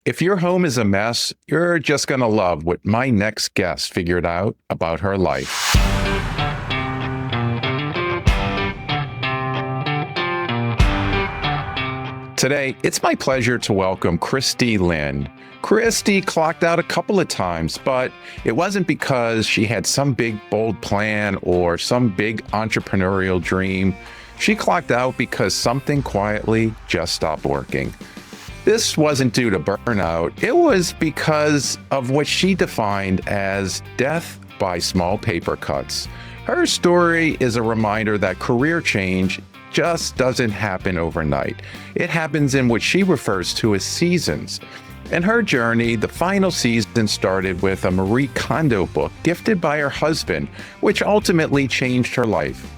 If your home is a mess, you're just going to love what my next guest figured out about her life. Today, it's my pleasure to welcome Christy Linn. Christy clocked out a couple of times, but it wasn't because she had some big, bold plan or some big entrepreneurial dream. She clocked out because something quietly just stopped working. This wasn't due to burnout. It was because of what she defined as death by small paper cuts. Her story is a reminder that career change just doesn't happen overnight. It happens in what she refers to as seasons. In her journey, the final season started with a Marie Kondo book gifted by her husband, which ultimately changed her life.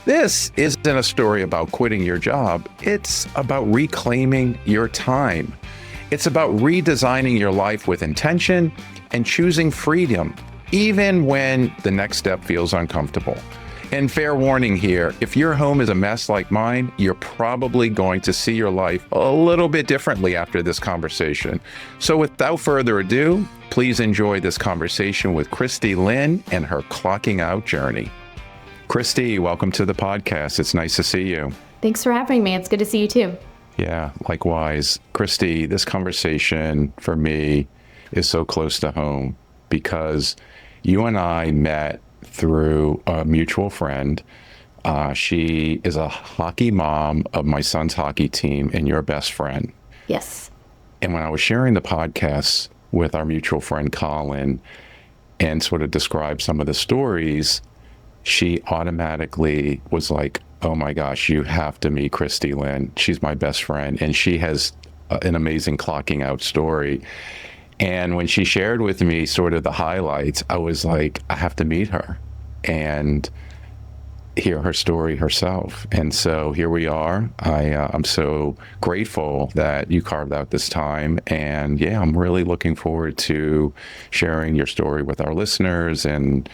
This isn't a story about quitting your job. It's about reclaiming your time. It's about redesigning your life with intention and choosing freedom, even when the next step feels uncomfortable. And fair warning here, if your home is a mess like mine, you're probably going to see your life a little bit differently after this conversation. So without further ado, please enjoy this conversation with Christy Linn and her clocking out journey. Christy, welcome to the podcast. It's nice to see you. Thanks for having me. It's good to see you too. Yeah, likewise. Christy, this conversation for me is so close to home because you and I met through a mutual friend. She is a hockey mom of my son's hockey team and your best friend. Yes. And when I was sharing the podcast with our mutual friend, Colin, and sort of described some of the stories, she automatically was like, oh my gosh, you have to meet Christy Linn. She's my best friend. And she has an amazing clocking out story. And when she shared with me sort of the highlights, I was like, I have to meet her and hear her story herself. And so here we are. I'm so grateful that you carved out this time. And yeah, I'm really looking forward to sharing your story with our listeners and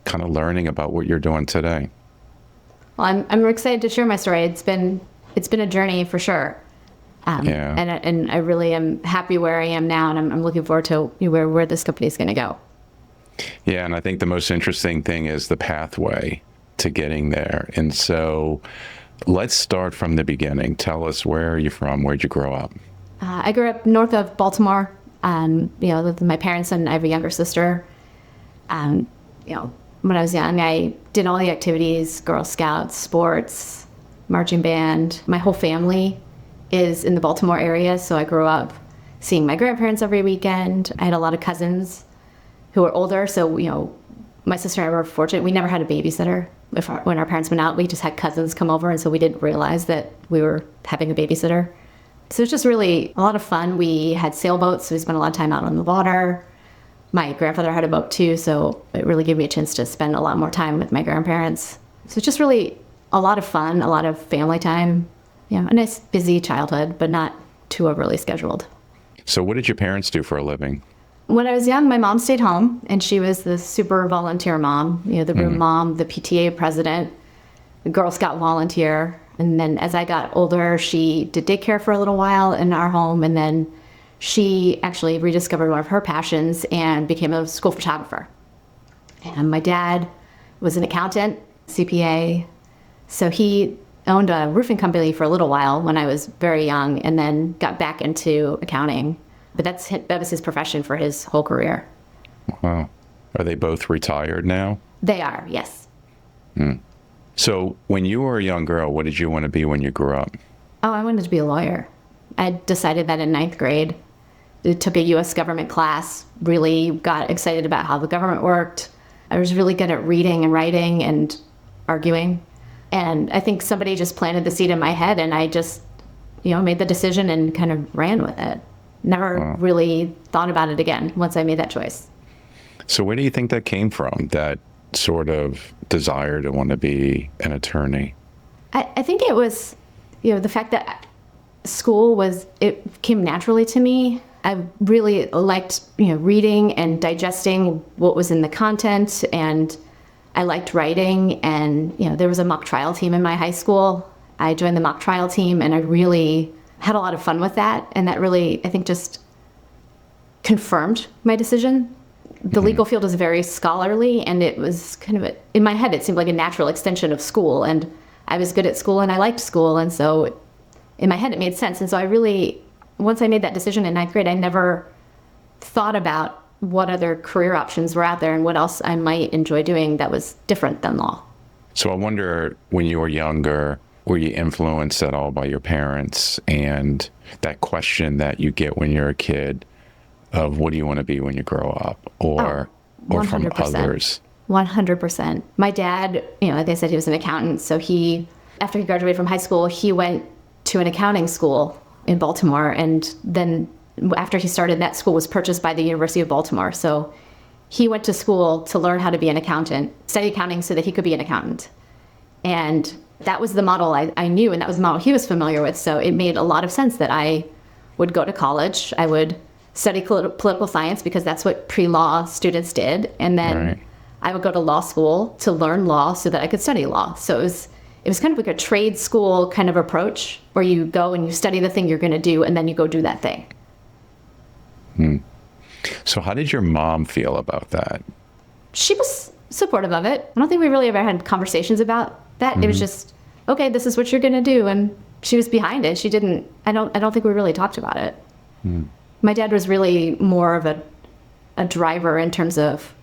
kind of learning about what you're doing today. Well, I'm excited to share my story. It's been a journey for sure. And I really am happy where I am now, and I'm looking forward to where this company is going to go. Yeah, and I think the most interesting thing is the pathway to getting there. And so let's start from the beginning. Tell us, where are you from? Where'd you grow up? I grew up north of Baltimore. Lived with my parents, and I have a younger sister. When I was young, I did all the activities: Girl Scouts, sports, marching band. My whole family is in the Baltimore area, so I grew up seeing my grandparents every weekend. I had a lot of cousins who were older, so my sister and I were fortunate. We never had a babysitter. When our parents went out, we just had cousins come over, and so we didn't realize that we were having a babysitter. So it was just really a lot of fun. We had sailboats, so we spent a lot of time out on the water. My grandfather had a boat too, so it really gave me a chance to spend a lot more time with my grandparents. So it's just really a lot of fun, a lot of family time. A nice busy childhood, but not too overly scheduled. So what did your parents do for a living? When I was young, my mom stayed home, and she was the super volunteer mom, the room mom, the PTA president, the Girl Scout volunteer. And then as I got older, she did daycare for a little while in our home, and then she actually rediscovered one of her passions and became a school photographer. And my dad was an accountant, CPA, so he owned a roofing company for a little while when I was very young, and then got back into accounting. But that was his profession for his whole career. Wow. Are they both retired now? They are, yes. So when you were a young girl, what did you want to be when you grew up? Oh, I wanted to be a lawyer. I decided that in 9th grade. I took a U.S. government class, really got excited about how the government worked. I was really good at reading and writing and arguing. And I think somebody just planted the seed in my head, and I just, made the decision and kind of ran with it. Never really thought about it again once I made that choice. So where do you think that came from, that sort of desire to want to be an attorney? I think it was, the fact that it came naturally to me. I really liked, reading and digesting what was in the content, and I liked writing. And, there was a mock trial team in my high school. I joined the mock trial team, and I really had a lot of fun with that. And that really, I think, just confirmed my decision. The legal field is very scholarly, and it was kind of, in my head, it seemed like a natural extension of school. And I was good at school and I liked school. And so in my head, it made sense. And so once I made that decision in ninth grade, I never thought about what other career options were out there and what else I might enjoy doing that was different than law. So I wonder, when you were younger, were you influenced at all by your parents and that question that you get when you're a kid of what do you want to be when you grow up, or from others? 100%. My dad, like I said, he was an accountant. So after he graduated from high school, he went to an accounting school in Baltimore. And then after he started, that school was purchased by the University of Baltimore. So he went to school to learn how to be an accountant, study accounting so that he could be an accountant. And that was the model I knew, and that was the model he was familiar with. So it made a lot of sense that I would go to college. I would study political science because that's what pre-law students did. And then I would go to law school to learn law so that I could study law. So it was kind of like a trade school kind of approach where you go and you study the thing you're going to do and then you go do that thing. So how did your mom feel about that? She was supportive of it. I don't think we really ever had conversations about that. It was just, okay, this is what you're going to do. And she was behind it. I don't think we really talked about it. My dad was really more of a driver in terms of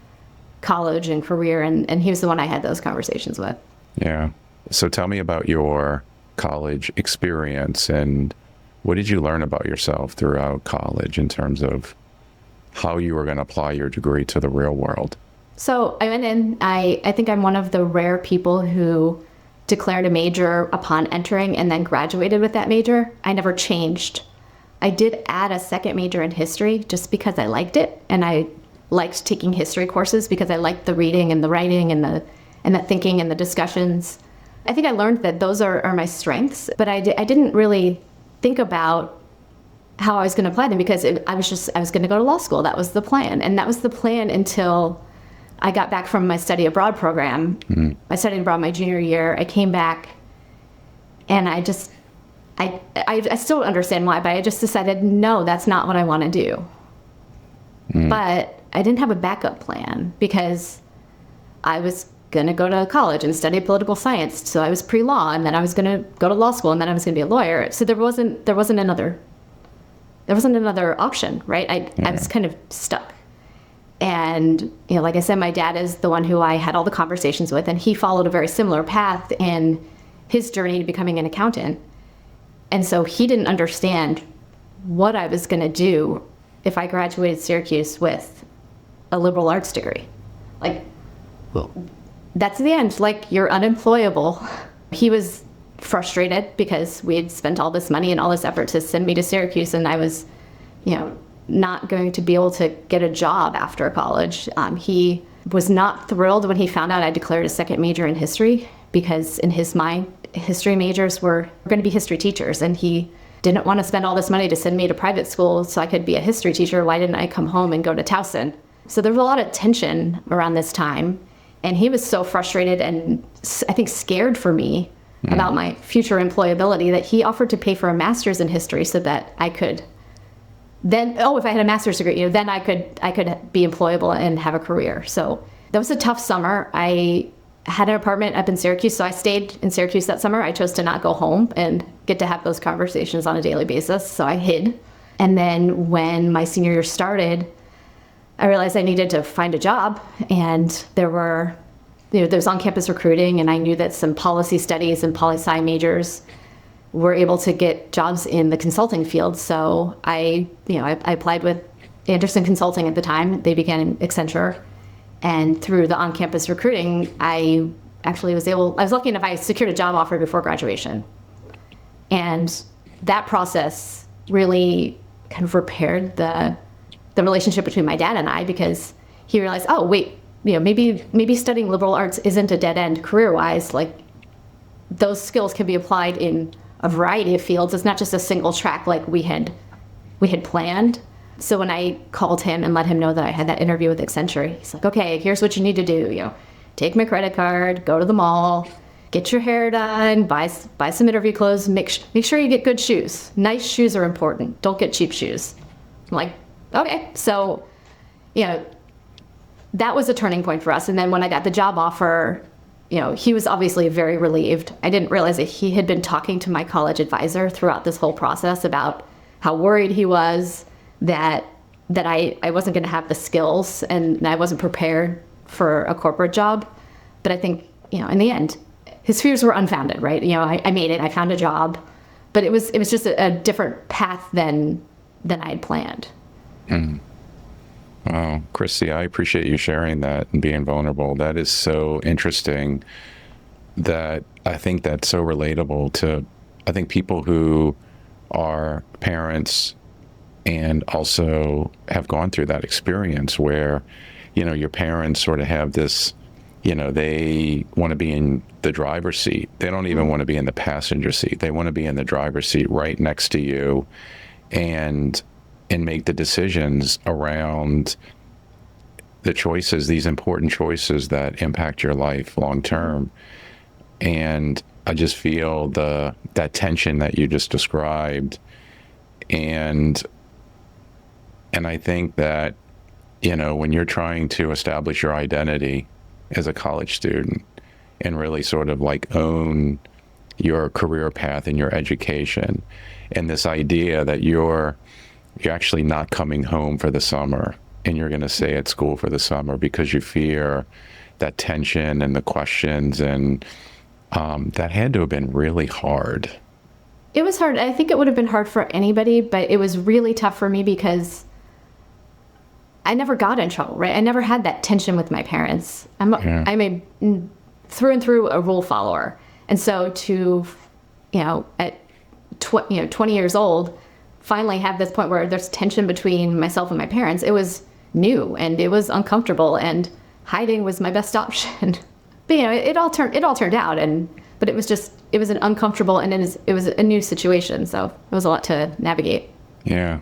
college and career, and he was the one I had those conversations with. Yeah. So tell me about your college experience, and what did you learn about yourself throughout college in terms of how you were going to apply your degree to the real world? So I went in, I think I'm one of the rare people who declared a major upon entering and then graduated with that major. I never changed. I did add a second major in history just because I liked it, and I liked taking history courses because I liked the reading and the writing and the thinking and the discussions. I think I learned that those are my strengths, but I didn't really think about how I was going to apply them because I was going to go to law school. That was the plan, and that was the plan until I got back from my study abroad program. I studied abroad my junior year. I came back, and I still don't understand why, but I just decided, no, that's not what I want to do. But I didn't have a backup plan because I was going to go to college and study political science. So I was pre-law, and then I was going to go to law school, and then I was going to be a lawyer. So there wasn't another option, right? I was kind of stuck. And, like I said, my dad is the one who I had all the conversations with, and he followed a very similar path in his journey to becoming an accountant. And so he didn't understand what I was going to do if I graduated Syracuse with a liberal arts degree. That's the end. You're unemployable. He was frustrated because we had spent all this money and all this effort to send me to Syracuse, and I was, not going to be able to get a job after college. He was not thrilled when he found out I declared a second major in history because in his mind, history majors were going to be history teachers, and he didn't want to spend all this money to send me to private school so I could be a history teacher. Why didn't I come home and go to Towson? So there was a lot of tension around this time, and he was so frustrated and I think scared for me about my future employability that he offered to pay for a master's in history so that I could then, if I had a master's degree, then I could be employable and have a career. So that was a tough summer. I had an apartment up in Syracuse, so I stayed in Syracuse that summer. I chose to not go home and get to have those conversations on a daily basis, so I hid. And then when my senior year started, I realized I needed to find a job, and there's on-campus recruiting, and I knew that some policy studies and poli-sci majors were able to get jobs in the consulting field. So I applied with Anderson Consulting at the time. They began Accenture. And through the on-campus recruiting, I was lucky enough, I secured a job offer before graduation. And that process really kind of repaired the relationship between my dad and I, because he realized, oh, wait, maybe studying liberal arts isn't a dead end career-wise. Those skills can be applied in a variety of fields. It's not just a single track like we had planned. So when I called him and let him know that I had that interview with Accenture, he's like, okay, here's what you need to do. Take my credit card, go to the mall, get your hair done, buy some interview clothes, make sure you get good shoes. Nice shoes are important. Don't get cheap shoes. I'm like, okay. So, that was a turning point for us. And then when I got the job offer, he was obviously very relieved. I didn't realize that he had been talking to my college advisor throughout this whole process about how worried he was that I wasn't going to have the skills and I wasn't prepared for a corporate job. But I think, in the end, his fears were unfounded, right? I made it, I found a job, but it was just a different path than I had planned. Mm. Wow, Christy, I appreciate you sharing that and being vulnerable. That is so interesting. That I think that's so relatable to, I think, people who are parents and also have gone through that experience where, your parents sort of have this, they want to be in the driver's seat. They don't even want to be in the passenger seat. They want to be in the driver's seat right next to you and make the decisions around the choices, these important choices that impact your life long term. And I just feel that tension that you just described. And I think that, when you're trying to establish your identity as a college student and really sort of like own your career path and your education, and this idea that you're actually not coming home for the summer and you're going to stay at school for the summer because you fear that tension and the questions, and that had to have been really hard. It was hard. I think it would have been hard for anybody, but it was really tough for me because I never got in trouble, right? I never had that tension with my parents. I'm a through and through a rule follower. And so to, at 20 years old, finally have this point where there's tension between myself and my parents, it was new and it was uncomfortable, and hiding was my best option. But it all turned out, but it was an uncomfortable, and it was a new situation, so it was a lot to navigate. Yeah.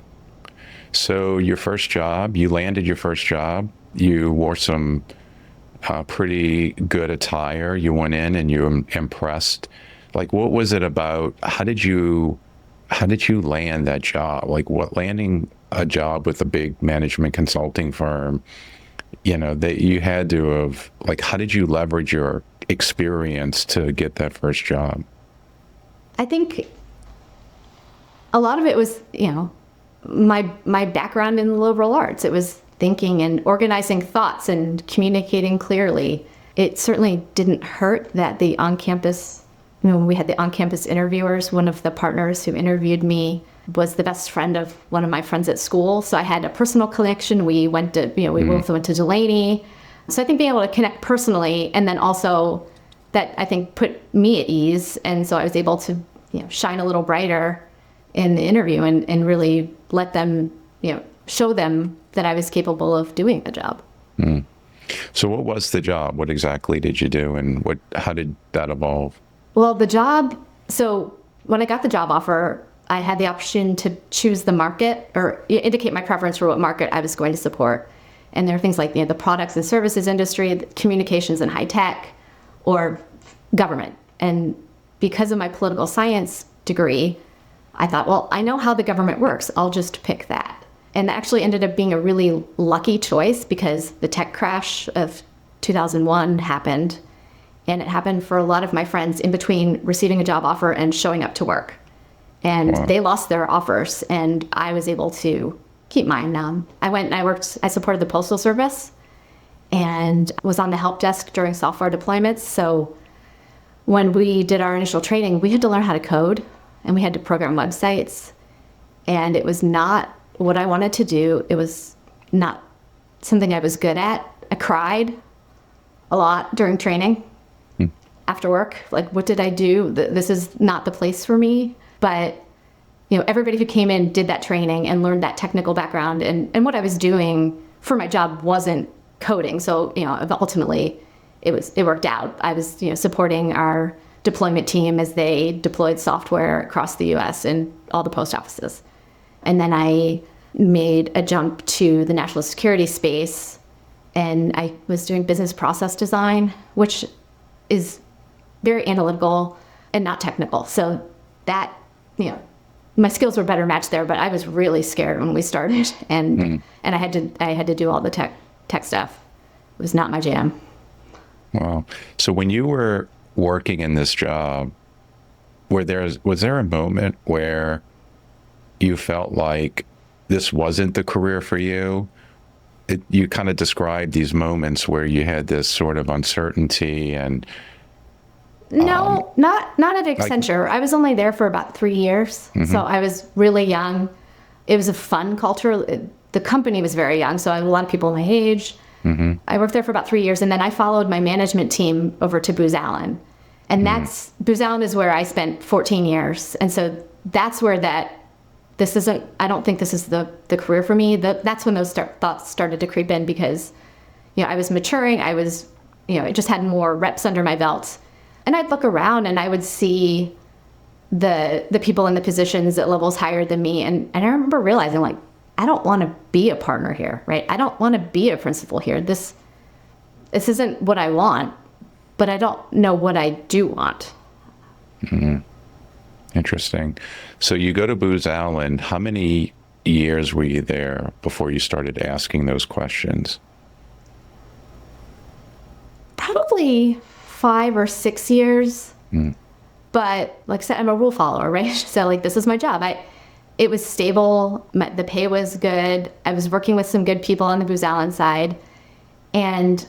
So you landed your first job. You wore some pretty good attire. You went in and you impressed. Like, what was it about? How did you land that job? Like, landing a job with a big management consulting firm, that you had to have, like, how did you leverage your experience to get that first job? I think a lot of it was, my background in the liberal arts. It was thinking and organizing thoughts and communicating clearly. It certainly didn't hurt that the on-campus, when we had the on-campus interviewers, one of the partners who interviewed me was the best friend of one of my friends at school. So I had a personal connection. We went to, we both went to Delaney. So I think being able to connect personally, and then also that, I think, put me at ease. And so I was able to, shine a little brighter in the interview and really let them, show them that I was capable of doing the job. Mm. So what was the job? What exactly did you do, and how did that evolve? Well, the job, so when I got the job offer, I had the option to choose the market or indicate my preference for what market I was going to support. And there are things like the products and services industry, communications and high tech, or government. And because of my political science degree, I thought, well, I know how the government works. I'll just pick that. And that actually ended up being a really lucky choice because the tech crash of 2001 happened. And it happened for a lot of my friends in between receiving a job offer and showing up to work. And Wow. They lost their offers, and I was able to keep mine. I supported the Postal Service and was on the help desk during software deployments. So when we did our initial training, we had to learn how to code, and we had to program websites. And it was not what I wanted to do. It was not something I was good at. I cried a lot during training. After work, like, what did I do? This is not the place for me. But, everybody who came in did that training and learned that technical background. And what I was doing for my job wasn't coding. So, ultimately it worked out. I was, supporting our deployment team as they deployed software across the US and all the post offices. And then I made a jump to the national security space, and I was doing business process design, which is very analytical and not technical. So that, my skills were better matched there, but I was really scared when we started, and I had to do all the tech stuff. It was not my jam. Wow. So when you were working in this job, was there a moment where you felt like this wasn't the career for you? You kind of described these moments where you had this sort of uncertainty and... No, not at Accenture. I was only there for about 3 years, so I was really young. It was a fun culture. The company was very young, so I had a lot of people my age. I worked there for about 3 years, and then I followed my management team over to Booz Allen. And Booz Allen is where I spent 14 years. And so that's where I don't think this is the career for me. That's when those thoughts started to creep in, because, I was maturing. I was, I just had more reps under my belt. And I'd look around and I would see the people in the positions at levels higher than me. And I remember realizing, like, I don't want to be a partner here, right? I don't want to be a principal here. This isn't what I want, but I don't know what I do want. Interesting. So you go to Booz Allen. How many years were you there before you started asking those questions? Probably 5 or 6 years. But like I said, I'm a rule follower, right? So like, this is my job. It was stable. The pay was good. I was working with some good people on the Booz Allen side. And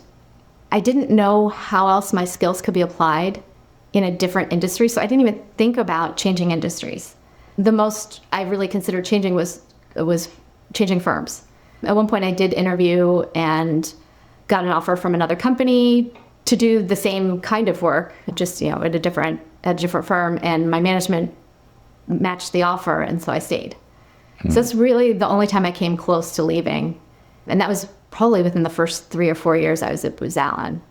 I didn't know how else my skills could be applied in a different industry. So I didn't even think about changing industries. The most I really considered changing was changing firms. At one point I did interview and got an offer from another company to do the same kind of work, just, at a different firm, and my management matched the offer, and so I stayed. So that's really the only time I came close to leaving. And that was probably within the first 3 or 4 years I was at Booz Allen.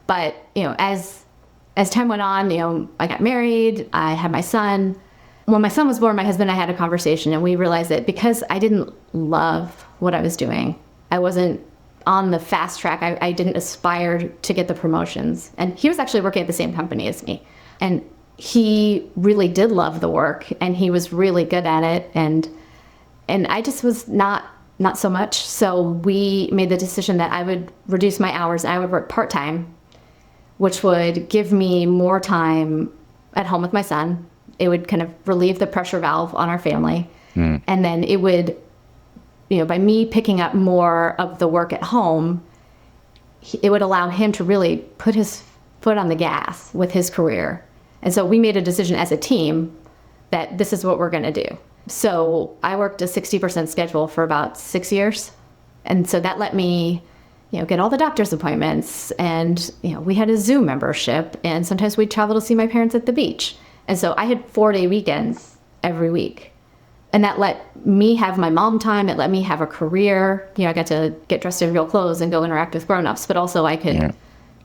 But, as time went on, I got married, I had my son. When my son was born, my husband and I had a conversation, and we realized that because I didn't love what I was doing, I wasn't on the fast track. I didn't aspire to get the promotions. And he was actually working at the same company as me. And he really did love the work, and he was really good at it. And I just was not so much. So we made the decision that I would reduce my hours and I would work part-time, which would give me more time at home with my son. It would kind of relieve the pressure valve on our family. And then it would, by me picking up more of the work at home, it would allow him to really put his foot on the gas with his career. And so we made a decision as a team that this is what we're going to do. So I worked a 60% schedule for about 6 years. And so that let me, get all the doctor's appointments, and, we had a Zoom membership, and sometimes we'd travel to see my parents at the beach. And so I had 4-day weekends every week. And that let me have my mom time. It let me have a career. I got to get dressed in real clothes and go interact with grown-ups, but also I could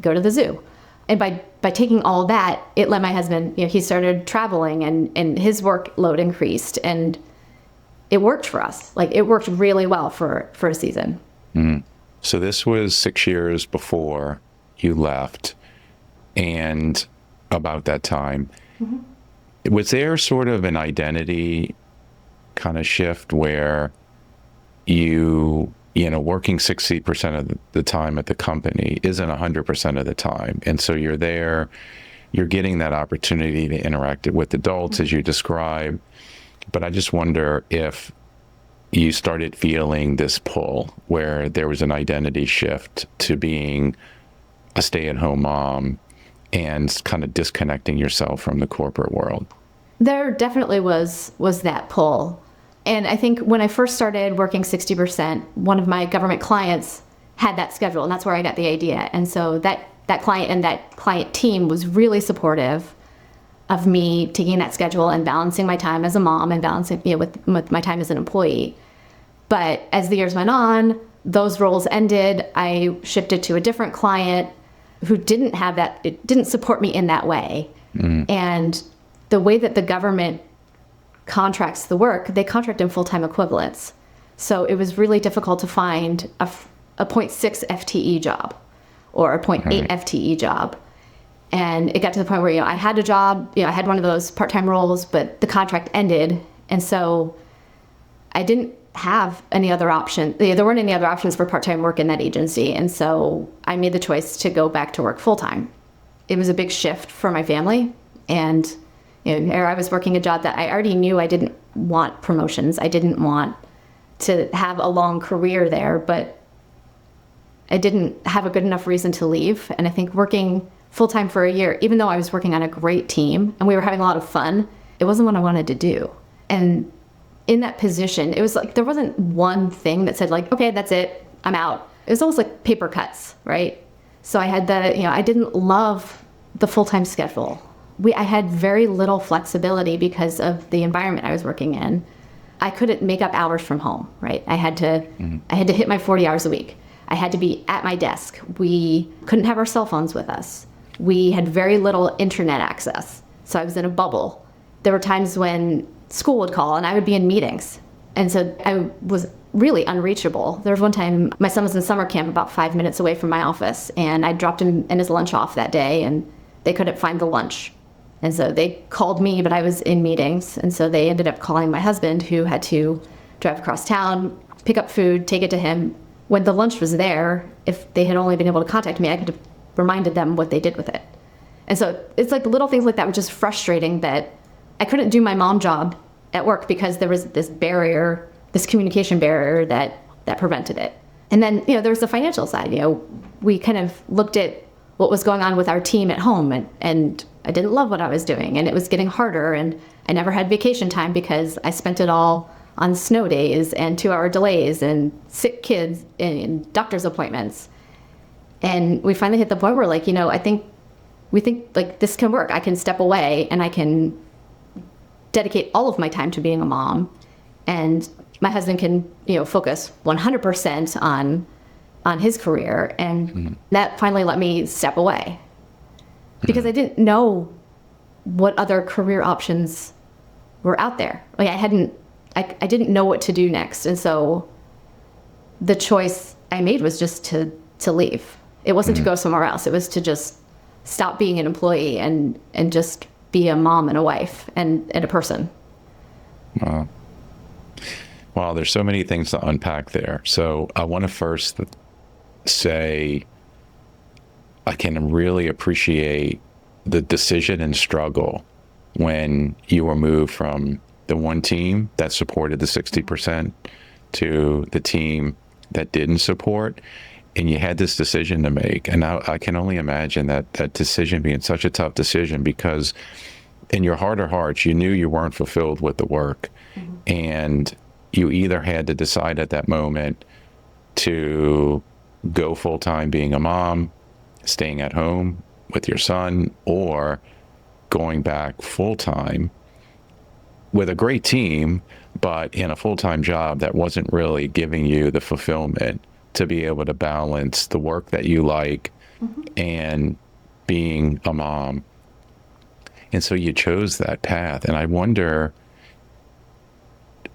go to the zoo. And by taking all that, it let my husband, he started traveling, and his workload increased, and it worked for us. Like, it worked really well for a season. So this was 6 years before you left, and about that time, was there sort of an identity kind of shift where working 60% of the time at the company isn't 100% of the time. And so you're there, you're getting that opportunity to interact with adults as you describe. But I just wonder if you started feeling this pull where there was an identity shift to being a stay-at-home mom and kind of disconnecting yourself from the corporate world. There definitely was that pull. And I think when I first started working 60%, one of my government clients had that schedule, and that's where I got the idea. And so that client and that client team was really supportive of me taking that schedule and balancing my time as a mom and balancing with my time as an employee. But as the years went on, those roles ended. I shifted to a different client who didn't have that, it didn't support me in that way. And the way that the government contracts the work, they contract in full-time equivalents. So it was really difficult to find a 0.6 FTE job or a 0.8 FTE job. And it got to the point where, I had a job, I had one of those part-time roles, but the contract ended, And so I didn't have any other option. There weren't any other options for part-time work in that agency. And so I made the choice to go back to work full-time. It was a big shift for my family. And I was working a job that I already knew I didn't want promotions. I didn't want to have a long career there, but I didn't have a good enough reason to leave. And I think working full-time for a year, even though I was working on a great team and we were having a lot of fun, it wasn't what I wanted to do. And in that position, it was like there wasn't one thing that said like, okay, that's it, I'm out. It was almost like paper cuts, right? So I had I didn't love the full-time schedule. I had very little flexibility because of the environment I was working in. I couldn't make up hours from home, right? I had to hit my 40 hours a week. I had to be at my desk. We couldn't have our cell phones with us. We had very little internet access. So I was in a bubble. There were times when school would call and I would be in meetings. And so I was really unreachable. There was one time my son was in summer camp about 5 minutes away from my office, and I dropped him and his lunch off that day, and they couldn't find the lunch. And so they called me, but I was in meetings. And so they ended up calling my husband, who had to drive across town, pick up food, take it to him. When the lunch was there, if they had only been able to contact me, I could have reminded them what they did with it. And so it's like the little things like that were just frustrating, that I couldn't do my mom job at work because there was this barrier, this communication barrier that prevented it. And then, there was the financial side. We kind of looked at what was going on with our team at home, and I didn't love what I was doing, and it was getting harder, and I never had vacation time because I spent it all on snow days and 2-hour delays and sick kids and doctor's appointments. And we finally hit the point where we think like this can work. I can step away and I can dedicate all of my time to being a mom, and my husband can, focus 100% on his career. And that finally let me step away because I didn't know what other career options were out there. Like I didn't know what to do next. And so the choice I made was just to leave. It wasn't to go somewhere else. It was to just stop being an employee and just be a mom and a wife and a person. Wow, there's so many things to unpack there. So I want to first say I can really appreciate the decision and struggle when you were moved from the one team that supported the 60% to the team that didn't support. And you had this decision to make. And I can only imagine that decision being such a tough decision, because in your heart of hearts, you knew you weren't fulfilled with the work. And you either had to decide at that moment to go full-time being a mom, staying at home with your son, or going back full-time with a great team, but in a full-time job that wasn't really giving you the fulfillment to be able to balance the work that you like and being a mom. And so you chose that path. And I wonder,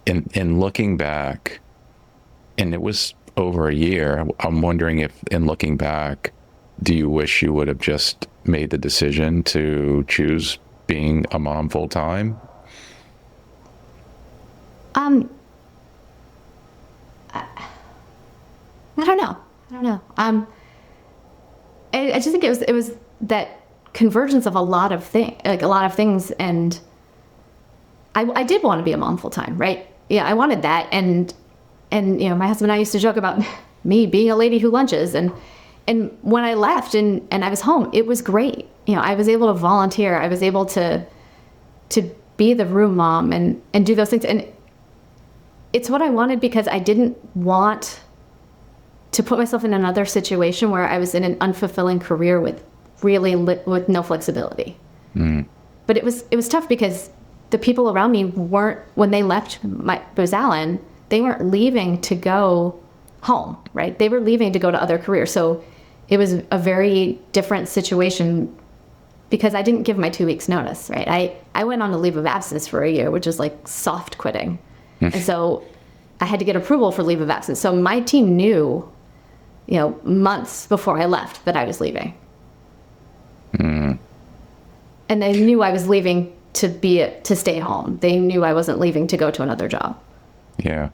in looking back, and it was over a year, I'm wondering if in looking back, do you wish you would have just made the decision to choose being a mom full time? I don't know. I just think it was that convergence of a lot of things, and I did want to be a mom full time, right? Yeah, I wanted that, and my husband and I used to joke about me being a lady who lunches, and when I left and I was home, it was great. I was able to volunteer. I was able to be the room mom and do those things, and it's what I wanted because I didn't want to put myself in another situation where I was in an unfulfilling career with no flexibility. But it was tough because the people around me weren't, when they left Booz Allen, they weren't leaving to go home, right? They were leaving to go to other careers. So it was a very different situation because I didn't give my 2 weeks notice, right? I went on a leave of absence for a year, which is like soft quitting. And so I had to get approval for leave of absence. So my team knew, months before I left that I was leaving. And they knew I was leaving to stay home. They knew I wasn't leaving to go to another job. Yeah.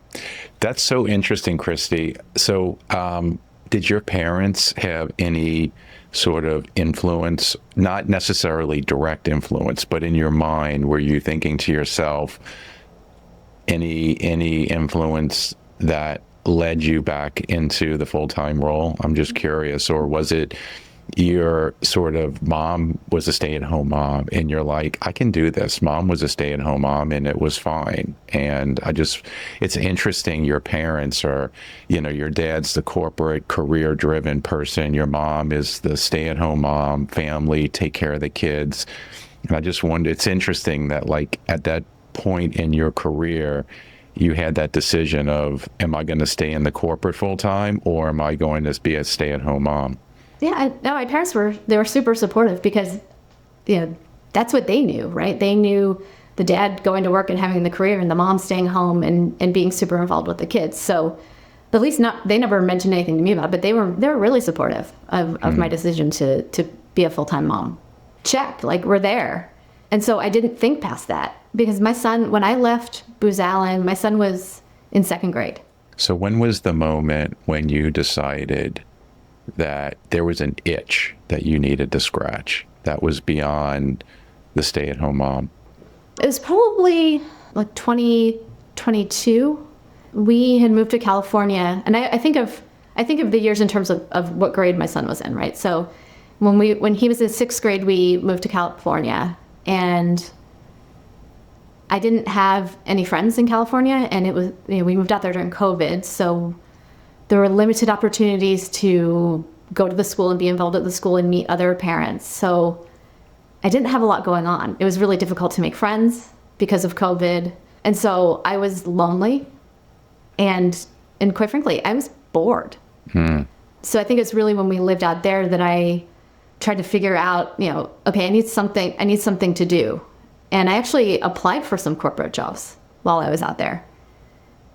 That's so interesting, Christy. So, did your parents have any sort of influence, not necessarily direct influence, but in your mind, were you thinking to yourself, any influence that led you back into the full-time role? I'm just curious. Or was it your sort of mom was a stay-at-home mom and you're like, I can do this. Mom was a stay-at-home mom and it was fine. And it's interesting. Your parents are, your dad's the corporate career-driven person. Your mom is the stay-at-home mom, family, take care of the kids. And I just wonder, it's interesting that like at that point in your career, you had that decision of, am I going to stay in the corporate full-time or am I going to be a stay-at-home mom? Yeah, no, my parents were super supportive because, that's what they knew, right? They knew the dad going to work and having the career and the mom staying home and being super involved with the kids. So at least they never mentioned anything to me about it, but they were really supportive of my decision to be a full-time mom. Check, like we're there. And so I didn't think past that because my son, when I left Booz Allen, my son was in second grade. So when was the moment when you decided that there was an itch that you needed to scratch that was beyond the stay-at-home mom? It was probably like 2022. We had moved to California, and I think of the years in terms of what grade my son was in, right? So when he was in sixth grade, we moved to California, and I didn't have any friends in California, and it was we moved out there during COVID, so there were limited opportunities to go to the school and be involved at the school and meet other parents. So I didn't have a lot going on. It was really difficult to make friends because of COVID. And so I was lonely and quite frankly, I was bored. So I think it's really when we lived out there that I tried to figure out, okay, I need something to do. And I actually applied for some corporate jobs while I was out there.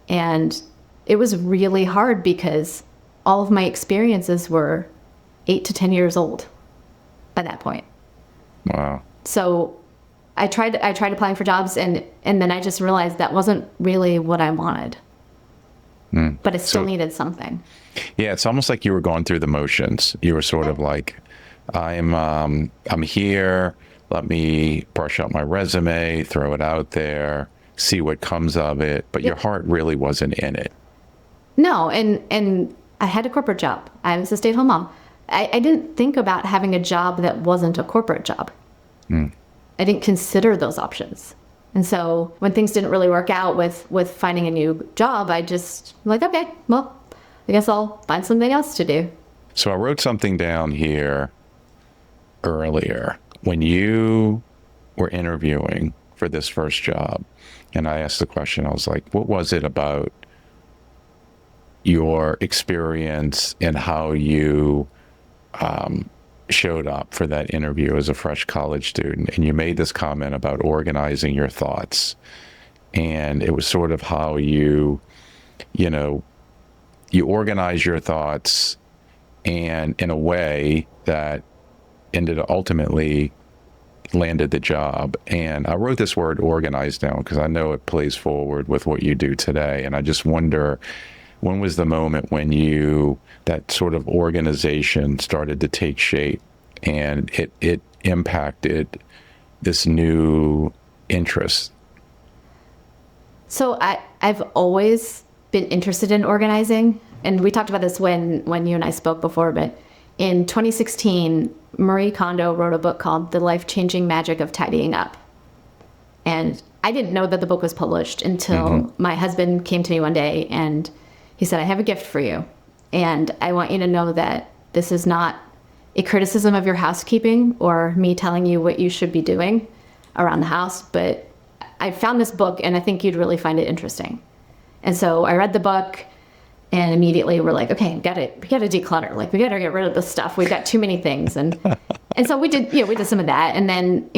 And it was really hard because all of my experiences were 8 to 10 years old by that point. Wow. So I tried applying for jobs and then I just realized that wasn't really what I wanted. But I still needed something. Yeah, it's almost like you were going through the motions. You were sort of like, I'm here, let me brush up my resume, throw it out there, see what comes of it, but your heart really wasn't in it. No, and I had a corporate job. I was a stay-at-home mom. I didn't think about having a job that wasn't a corporate job. I didn't consider those options. And so when things didn't really work out with finding a new job, I just like, okay, well, I guess I'll find something else to do. So I wrote something down here earlier when you were interviewing for this first job. And I asked the question, I was like, what was it about your experience and how you showed up for that interview as a fresh college student? And you made this comment about organizing your thoughts. And it was sort of how you organize your thoughts and in a way that ultimately landed the job. And I wrote this word organized down because I know it plays forward with what you do today. And I just wonder, when was the moment when that sort of organization started to take shape and it impacted this new interest? So I've always been interested in organizing. And we talked about this when you and I spoke before, but in 2016, Marie Kondo wrote a book called The Life-Changing Magic of Tidying Up. And I didn't know that the book was published until my husband came to me one day and he said, I have a gift for you. And I want you to know that this is not a criticism of your housekeeping or me telling you what you should be doing around the house, but I found this book and I think you'd really find it interesting. And so I read the book and immediately we're like, okay, we gotta declutter. Like we gotta get rid of this stuff. We've got too many things. And so we did some of that. And then,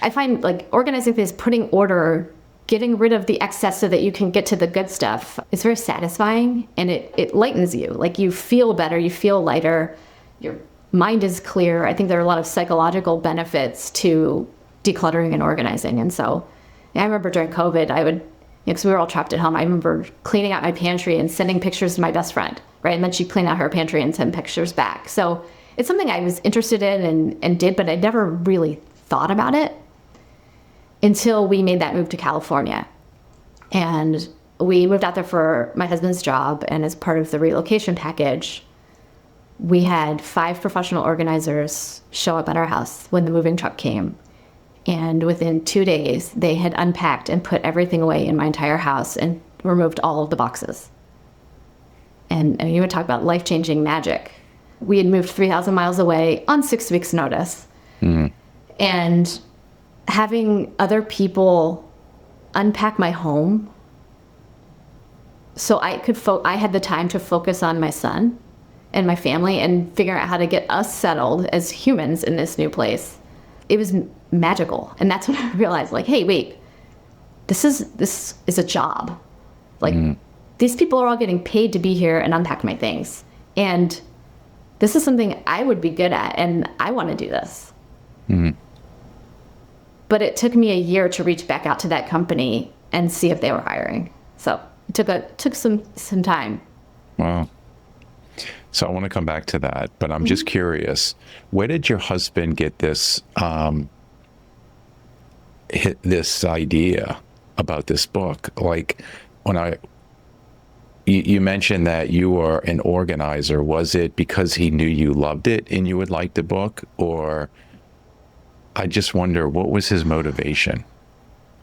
I find like organizing things, putting order, getting rid of the excess so that you can get to the good stuff. It's very satisfying and it lightens you. Like you feel better, you feel lighter, your mind is clear. I think there are a lot of psychological benefits to decluttering and organizing. And so I remember during COVID, I would, because we were all trapped at home, I remember cleaning out my pantry and sending pictures to my best friend, right? And then she'd clean out her pantry and send pictures back. So it's something I was interested in and did, but I never really thought about it until we made that move to California. And we moved out there for my husband's job, and as part of the relocation package, we had 5 professional organizers show up at our house when the moving truck came. And within 2 days, they had unpacked and put everything away in my entire house and removed all of the boxes. And you would talk about life-changing magic. We had moved 3,000 miles away on 6 weeks' notice. Mm-hmm. And having other people unpack my home so I had the time to focus on my son and my family and figure out how to get us settled as humans in this new place. It was magical. And that's when I realized, like, hey, wait, this is a job. Like, these people are all getting paid to be here and unpack my things. And this is something I would be good at, and I want to do this. Mm-hmm. But it took me a year to reach back out to that company and see if they were hiring. So it took some time. Wow. So I want to come back to that, but I'm just curious, where did your husband get this this idea about this book? Like, when you mentioned that you were an organizer, was it because he knew you loved it and you would like the book? Or I just wonder, what was his motivation?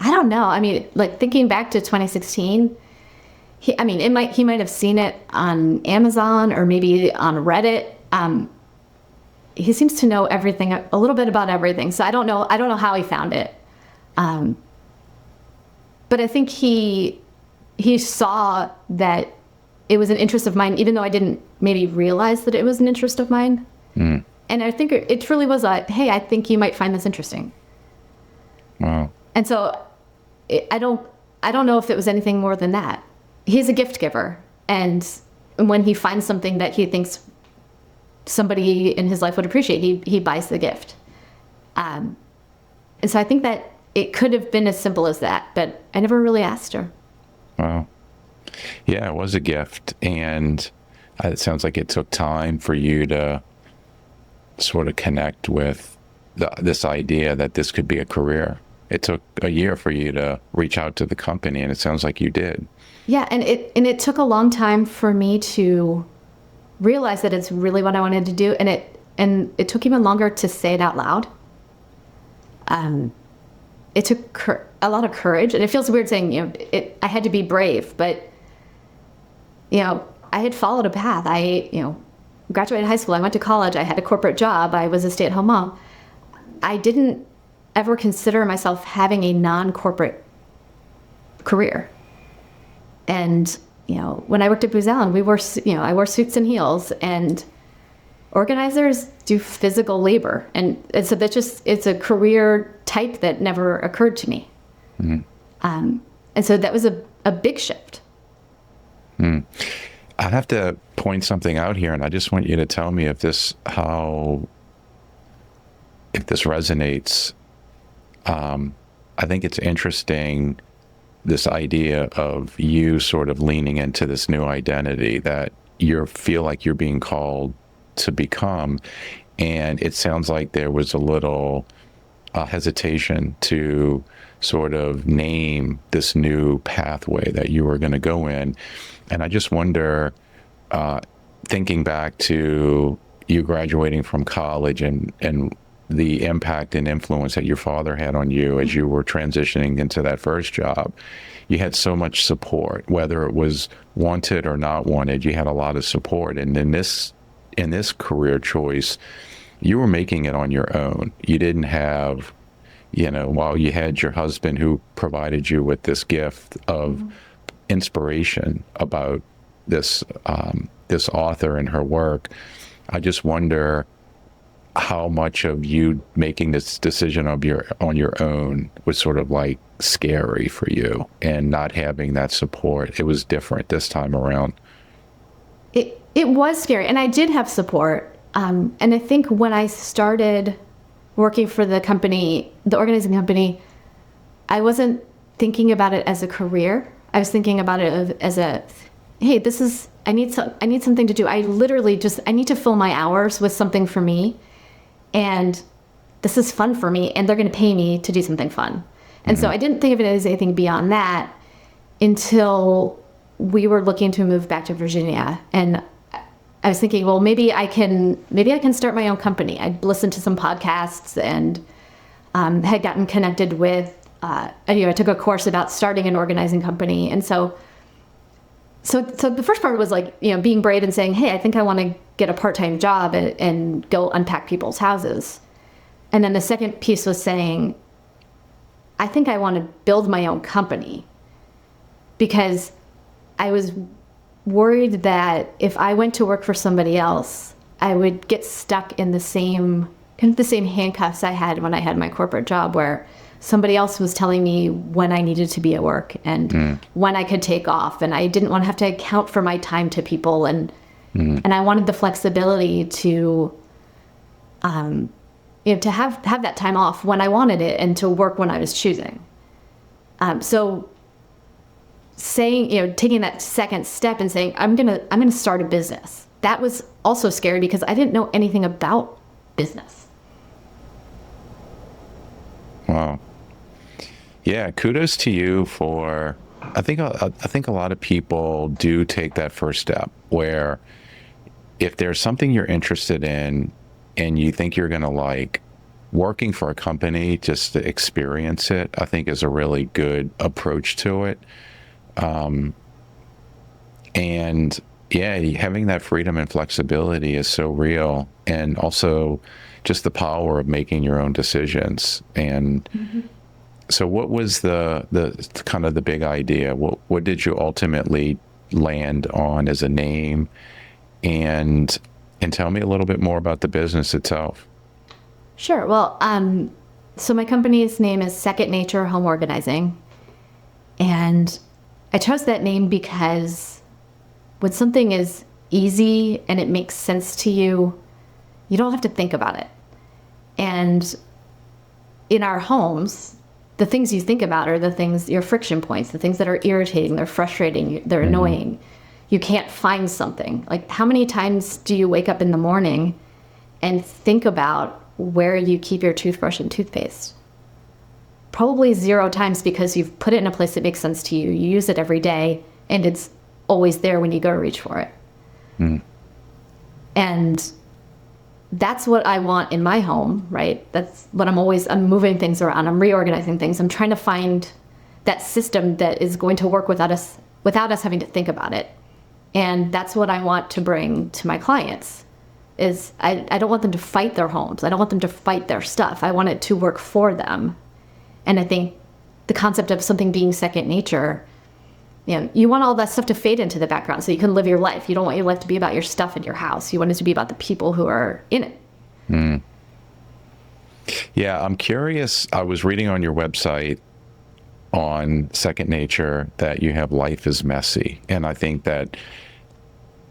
I don't know. I mean, like, thinking back to 2016, he might have seen it on Amazon or maybe on Reddit. He seems to know everything, a little bit about everything. So I don't know how he found it. But I think he saw that it was an interest of mine, even though I didn't maybe realize that it was an interest of mine. Mm. And I think it truly was hey, I think you might find this interesting. Wow. And so I don't know if it was anything more than that. He's a gift giver. And when he finds something that he thinks somebody in his life would appreciate, he buys the gift. And so I think that it could have been as simple as that, but I never really asked her. Wow. Yeah, it was a gift. And it sounds like it took time for you to sort of connect with this idea that this could be a career. It took a year for you to reach out to the company, and it sounds like you did. Yeah, and it took a long time for me to realize that it's really what I wanted to do, and it took even longer to say it out loud. It took a lot of courage, and it feels weird saying, I had to be brave, but I had followed a path. I graduated high school, I went to college, I had a corporate job, I was a stay-at-home mom. I didn't ever consider myself having a non-corporate career. And, when I worked at Booz Allen, I wore suits and heels, and organizers do physical labor. And so it's a career type that never occurred to me. Mm-hmm. And so that was a big shift. I have to point something out here, and I just want you to tell me if this resonates. I think it's interesting, this idea of you sort of leaning into this new identity that you feel like you're being called to become. And it sounds like there was a little hesitation to sort of name this new pathway that you were going to go in. And I just wonder, thinking back to you graduating from college and the impact and influence that your father had on you as you were transitioning into that first job, you had so much support, whether it was wanted or not wanted, you had a lot of support. And in this career choice, you were making it on your own. You didn't have, while you had your husband who provided you with this gift of inspiration about this author and her work, I just wonder how much of you making this decision on your own was sort of like scary for you, and not having that support. It was different this time around. It was scary, and I did have support. And I think when I started working for the company, the organizing company, I wasn't thinking about it as a career. I was thinking about it as a, hey, I need something to do. I need to fill my hours with something for me. And this is fun for me. And they're going to pay me to do something fun. And so I didn't think of it as anything beyond that until we were looking to move back to Virginia. And I was thinking, well, maybe I can start my own company. I'd listened to some podcasts and had gotten connected with, I took a course about starting an organizing company. And so the first part was like, being brave and saying, hey, I think I want to get a part-time job and go unpack people's houses. And then the second piece was saying, I think I want to build my own company, because I was worried that if I went to work for somebody else, I would get stuck in the same handcuffs I had when I had my corporate job, where somebody else was telling me when I needed to be at work and when I could take off. And I didn't want to have to account for my time to people. And I wanted the flexibility to have that time off when I wanted it and to work when I was choosing. So taking that second step and saying, I'm gonna start a business. That was also scary because I didn't know anything about business. Wow. Yeah, kudos to you for, I think a lot of people do take that first step where if there's something you're interested in and you think you're going to like, working for a company just to experience it, I think is a really good approach to it. And yeah, having that freedom and flexibility is so real. And also just the power of making your own decisions. And so what was the kind of the big idea? What did you ultimately land on as a name? And tell me a little bit more about the business itself. Sure. Well, so my company's name is Second Nature Home Organizing. And I chose that name because when something is easy and it makes sense to you, you don't have to think about it. And in our homes, the things you think about are the things, your friction points, the things that are irritating, they're frustrating, they're annoying. You can't find something. Like, how many times do you wake up in the morning and think about where you keep your toothbrush and toothpaste? Probably 0 times, because you've put it in a place that makes sense to you. You use it every day, and it's always there when you go to reach for it. And that's what I want in my home, right? That's what I'm moving things around. I'm reorganizing things. I'm trying to find that system that is going to work without us having to think about it. And that's what I want to bring to my clients. Is I don't want them to fight their homes. I don't want them to fight their stuff. I want it to work for them. And I think the concept of something being second nature, you want all that stuff to fade into the background so you can live your life. You don't want your life to be about your stuff in your house. You want it to be about the people who are in it. Yeah, I'm curious. I was reading on your website on Second Nature that you have life is messy. And I think that,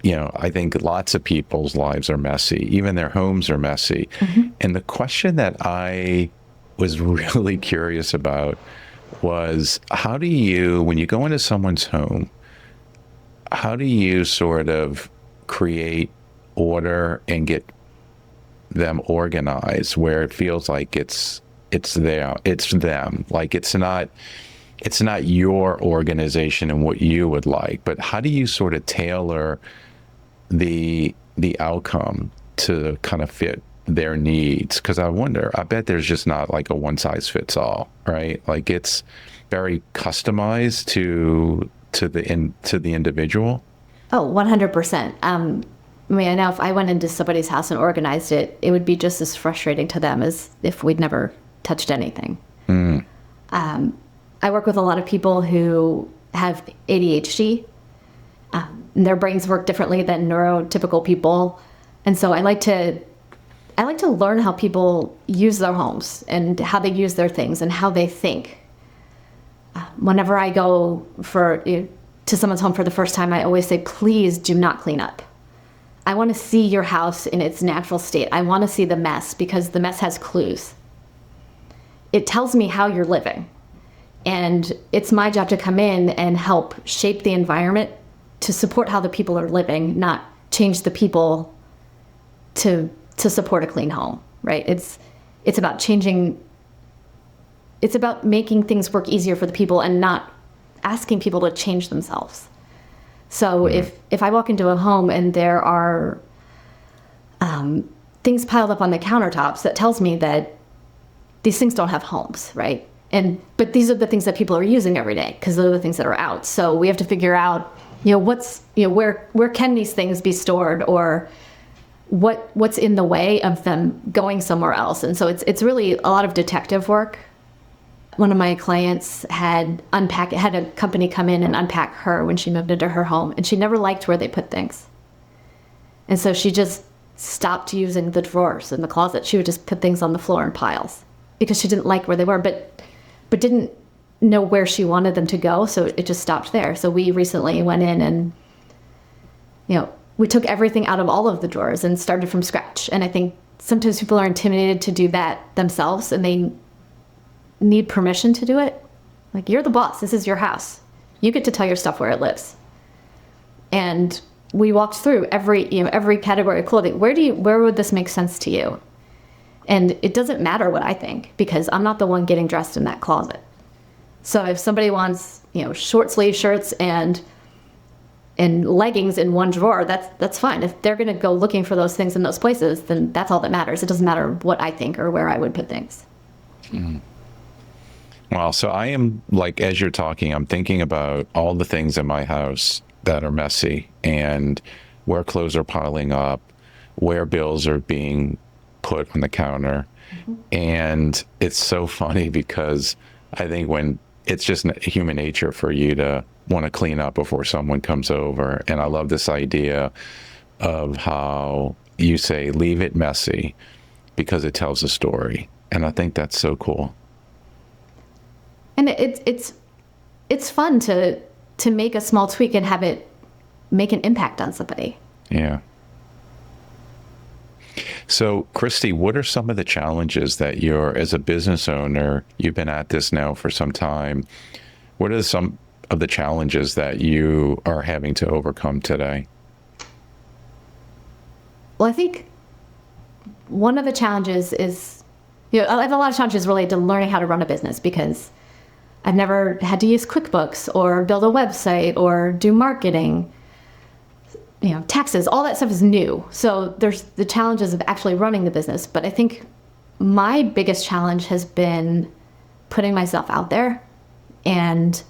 I think lots of people's lives are messy. Even their homes are messy. And the question that I was really curious about was, how do you, when you go into someone's home, how do you sort of create order and get them organized where it feels like it's them, like it's not your organization and what you would like, but how do you sort of tailor the outcome to kind of fit their needs? Because I bet there's just not like a one size fits all, right? Like it's very customized to the individual. Oh, 100%. I know if I went into somebody's house and organized it, it would be just as frustrating to them as if we'd never touched anything. I work with a lot of people who have ADHD. And their brains work differently than neurotypical people. And so I like to learn how people use their homes and how they use their things and how they think. Whenever I go to someone's home for the first time, I always say, please do not clean up. I want to see your house in its natural state. I want to see the mess, because the mess has clues. it tells me how you're living. And it's my job to come in and help shape the environment to support how the people are living, not change the people to support a clean home, right? It's about changing, it's about making things work easier for the people and not asking people to change themselves. So if I walk into a home and there are things piled up on the countertops, that tells me that these things don't have homes, right? But these are the things that people are using every day because they're the things that are out. So we have to figure out, where can these things be stored, or what's in the way of them going somewhere else. And so it's really a lot of detective work. One of my clients had a company come in and unpack her when she moved into her home, and she never liked where they put things. And so she just stopped using the drawers in the closet. She would just put things on the floor in piles because she didn't like where they were, but didn't know where she wanted them to go, so it just stopped there. So we recently went in and, we took everything out of all of the drawers and started from scratch. And I think sometimes people are intimidated to do that themselves, and they need permission to do it. Like, you're the boss. This is your house. You get to tell your stuff where it lives. And we walked through every category of clothing. Where would this make sense to you? And it doesn't matter what I think, because I'm not the one getting dressed in that closet. So if somebody wants, short sleeve shirts and leggings in one drawer, that's fine. If they're going to go looking for those things in those places, then that's all that matters. It doesn't matter what I think or where I would put things. Well, so I am, like, as you're talking, I'm thinking about all the things in my house that are messy, and where clothes are piling up, where bills are being put on the counter. And it's so funny because I think when it's just human nature for you to want to clean up before someone comes over. And I love this idea of how you say, leave it messy because it tells a story. And I think that's so cool. And it's fun to make a small tweak and have it make an impact on somebody. Yeah. So, Christy, what are some of the challenges that as a business owner, you've been at this now for some time, what are some of the challenges that you are having to overcome today? Well, I think one of the challenges is, I have a lot of challenges related to learning how to run a business, because I've never had to use QuickBooks or build a website or do marketing. Taxes, all that stuff is new. So there's the challenges of actually running the business. But I think my biggest challenge has been putting myself out there. And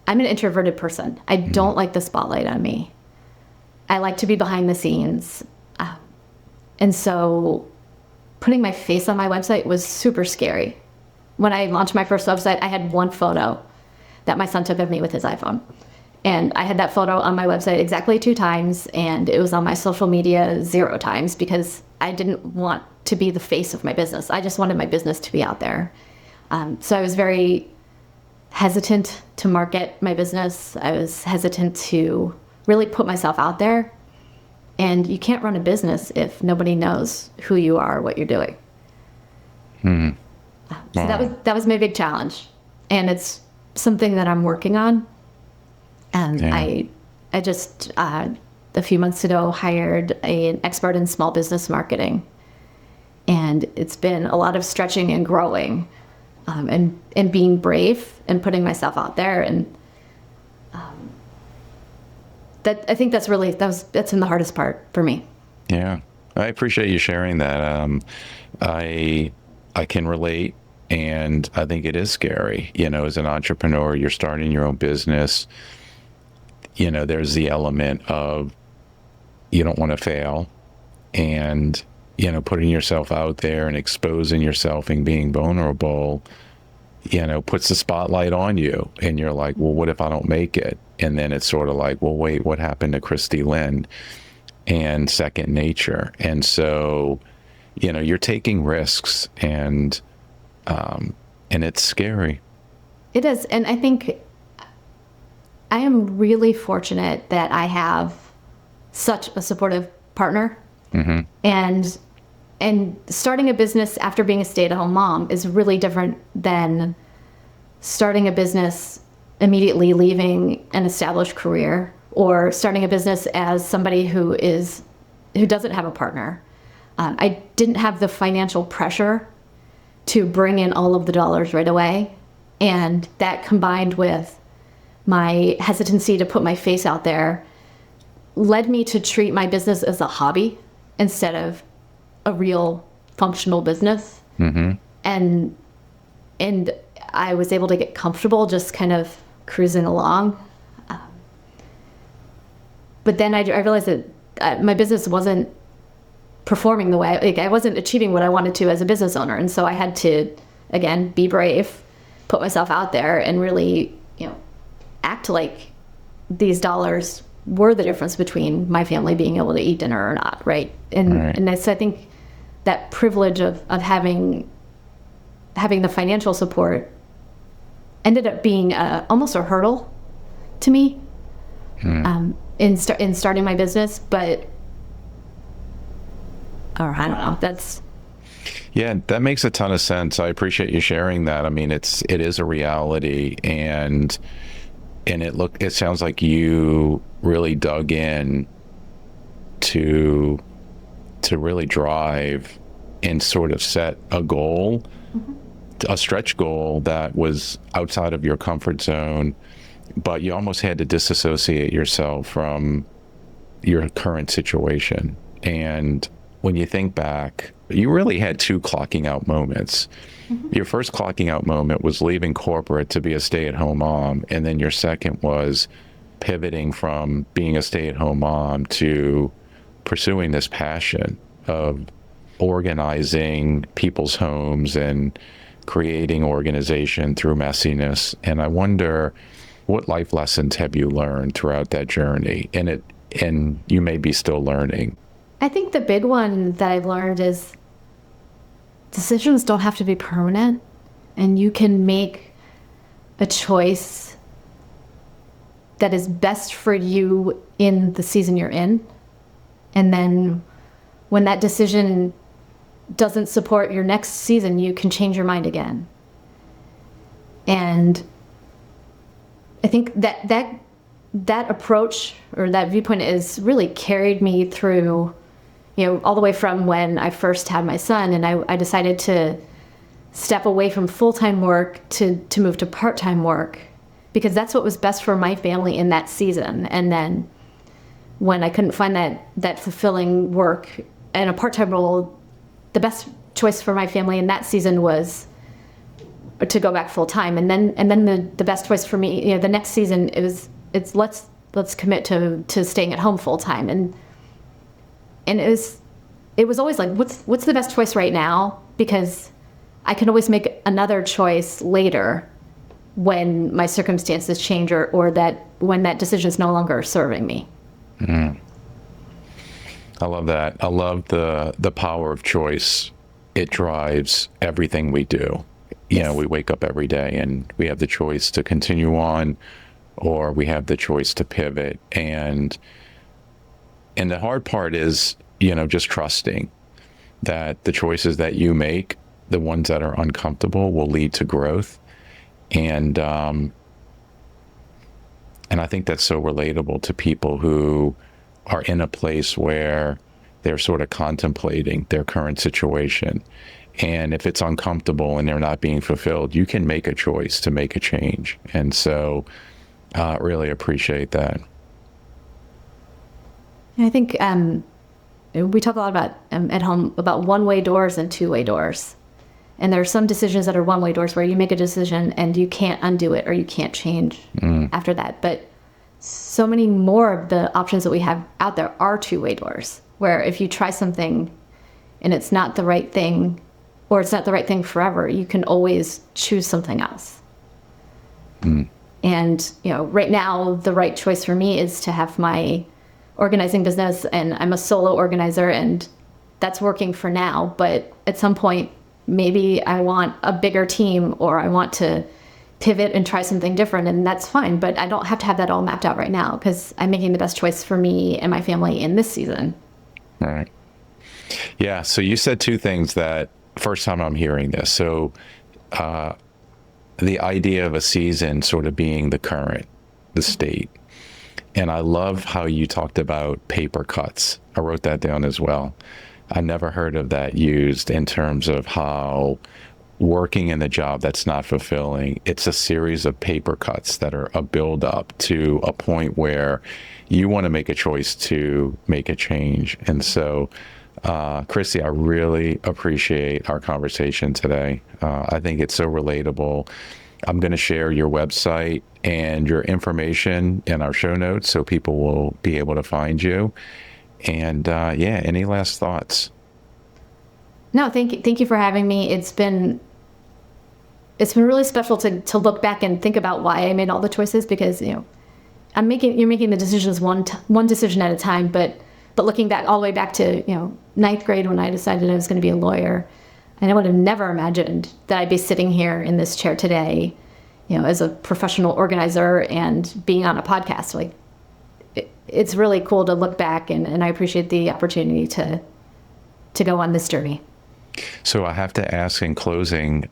I'm an introverted person. I don't like the spotlight on me. I like to be behind the scenes. And so putting my face on my website was super scary. When I launched my first website, I had one photo that my son took of me with his iPhone. And I had that photo on my website exactly 2 times, and it was on my social media 0 times, because I didn't want to be the face of my business. I just wanted my business to be out there. So I was very hesitant to market my business. I was hesitant to really put myself out there. And you can't run a business if nobody knows who you are, what you're doing. So that was my big challenge. And it's something that I'm working on. And I just, a few months ago, hired an expert in small business marketing. And it's been a lot of stretching and growing, and being brave and putting myself out there. And I think that's been the hardest part for me. Yeah, I appreciate you sharing that. I can relate, and I think it is scary. As an entrepreneur, you're starting your own business. There's the element of you don't want to fail, and, putting yourself out there and exposing yourself and being vulnerable, puts the spotlight on you, and you're like, well, what if I don't make it? And then it's sort of like, well, wait, what happened to Christy Linn? And second nature. And so, you're taking risks, and it's scary. It is. And I think I am really fortunate that I have such a supportive partner. And And starting a business after being a stay-at-home mom is really different than starting a business immediately leaving an established career, or starting a business as somebody who doesn't have a partner. I didn't have the financial pressure to bring in all of the dollars right away. And that, combined with my hesitancy to put my face out there, led me to treat my business as a hobby instead of a real functional business. Mm-hmm. And I was able to get comfortable just kind of cruising along. But then I realized that my business wasn't performing the way, like I wasn't achieving what I wanted to as a business owner. And so I had to, again, be brave, put myself out there, and really, act like these dollars were the difference between my family being able to eat dinner or not, right? And I think that privilege of having the financial support ended up being almost a hurdle to me in starting my business. But I don't know. Yeah, that makes a ton of sense. I appreciate you sharing that. I mean, it is a reality, and it sounds like you really dug in to really drive and sort of set a goal, a stretch goal that was outside of your comfort zone, but you almost had to disassociate yourself from your current situation. And when you think back, you really had two clocking out moments. Mm-hmm. Your first clocking out moment was leaving corporate to be a stay-at-home mom, and then your second was pivoting from being a stay-at-home mom to pursuing this passion of organizing people's homes and creating organization through messiness. And I wonder, what life lessons have you learned throughout that journey? And you may be still learning. I think the big one that I've learned is decisions don't have to be permanent, and you can make a choice that is best for you in the season you're in. And then when that decision doesn't support your next season, you can change your mind again. And I think that approach, or that viewpoint, is really carried me through, all the way from when I first had my son, and I decided to step away from full-time work to move to part-time work, because that's what was best for my family in that season. And then when I couldn't find that fulfilling work in a part-time role, the best choice for my family in that season was to go back full-time. And then the best choice for me, the next season, it's let's commit to staying at home full-time. And it was always like, what's the best choice right now? Because I can always make another choice later when my circumstances change, or that when that decision is no longer serving me. Mm. I love that. I love the power of choice. It drives everything we do. Yes. We wake up every day and we have the choice to continue on, or we have the choice to pivot. And the hard part is, just trusting that the choices that you make, the ones that are uncomfortable, will lead to growth. And I think that's so relatable to people who are in a place where they're sort of contemplating their current situation. And if it's uncomfortable and they're not being fulfilled, you can make a choice to make a change. And so really appreciate that. I think we talk a lot about at home about one-way doors and two-way doors. And there are some decisions that are one-way doors where you make a decision and you can't undo it, or you can't change after that. But so many more of the options that we have out there are two-way doors, where if you try something and it's not the right thing, or it's not the right thing forever, you can always choose something else. And, right now, the right choice for me is to have my organizing business, and I'm a solo organizer, and that's working for now. But at some point, maybe I want a bigger team, or I want to pivot and try something different, and that's fine. But I don't have to have that all mapped out right now, because I'm making the best choice for me and my family in this season. All right. Yeah. So you said two things that first time I'm hearing this. So the idea of a season sort of being the current, the state. And I love how you talked about paper cuts. I wrote that down as well. I never heard of that used in terms of how working in the job that's not fulfilling, it's a series of paper cuts that are a build up to a point where you want to make a choice to make a change. And so, Christy, I really appreciate our conversation today. I think it's so relatable. I'm going to share your website and your information in our show notes so people will be able to find you. And yeah, any last thoughts? No, thank you for having me. It's been really special to look back and think about why I made all the choices, because you're making the decisions one decision at a time, but looking back all the way back to ninth grade when I decided I was going to be a lawyer, and I would have never imagined that I'd be sitting here in this chair today, as a professional organizer and being on a podcast. Like it's really cool to look back, and I appreciate the opportunity to go on this journey. So I have to ask in closing,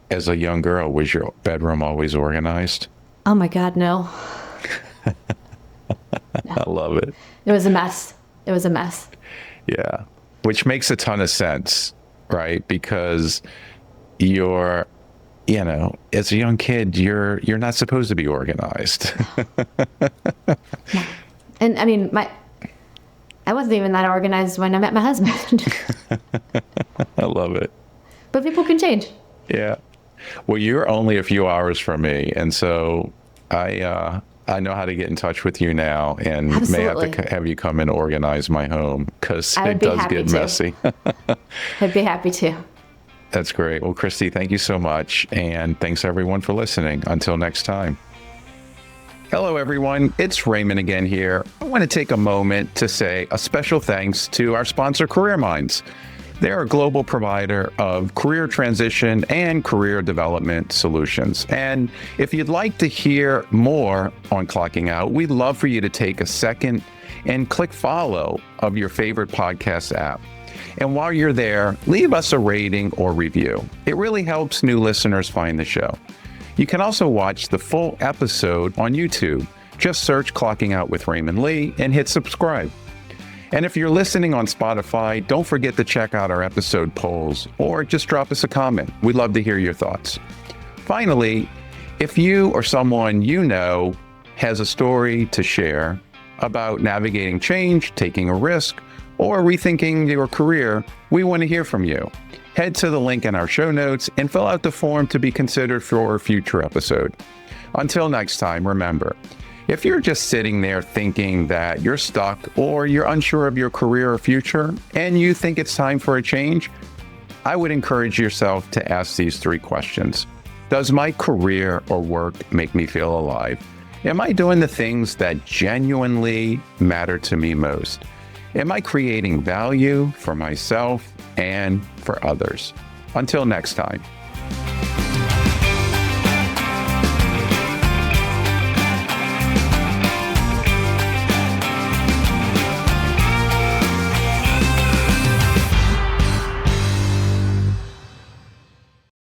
as a young girl, was your bedroom always organized? Oh my God, no. I love it. It was a mess. Yeah. Which makes a ton of sense, right? Because you're, as a young kid, you're not supposed to be organized. Yeah. And I mean, I wasn't even that organized when I met my husband. I love it. But people can change. Yeah. Well, you're only a few hours from me, and so I know how to get in touch with you now, and Absolutely. may have to have you come and organize my home, because it does get messy. I'd be happy to. That's great. Well, Christy, thank you so much, and thanks everyone for listening. Until next time. Hello, everyone. It's Raymond again here. I want to take a moment to say a special thanks to our sponsor, Career Minds. They're a global provider of career transition and career development solutions. And if you'd like to hear more on Clocking Out, we'd love for you to take a second and click follow of your favorite podcast app. And while you're there, leave us a rating or review. It really helps new listeners find the show. You can also watch the full episode on YouTube. Just search Clocking Out with Raymond Lee and hit subscribe. And if you're listening on Spotify, don't forget to check out our episode polls or just drop us a comment. We'd love to hear your thoughts. Finally, if you or someone you know has a story to share about navigating change, taking a risk, or rethinking your career, we want to hear from you. Head to the link in our show notes and fill out the form to be considered for a future episode. Until next time, remember, if you're just sitting there thinking that you're stuck or you're unsure of your career or future and you think it's time for a change, I would encourage yourself to ask these three questions. Does my career or work make me feel alive? Am I doing the things that genuinely matter to me most? Am I creating value for myself and for others? Until next time.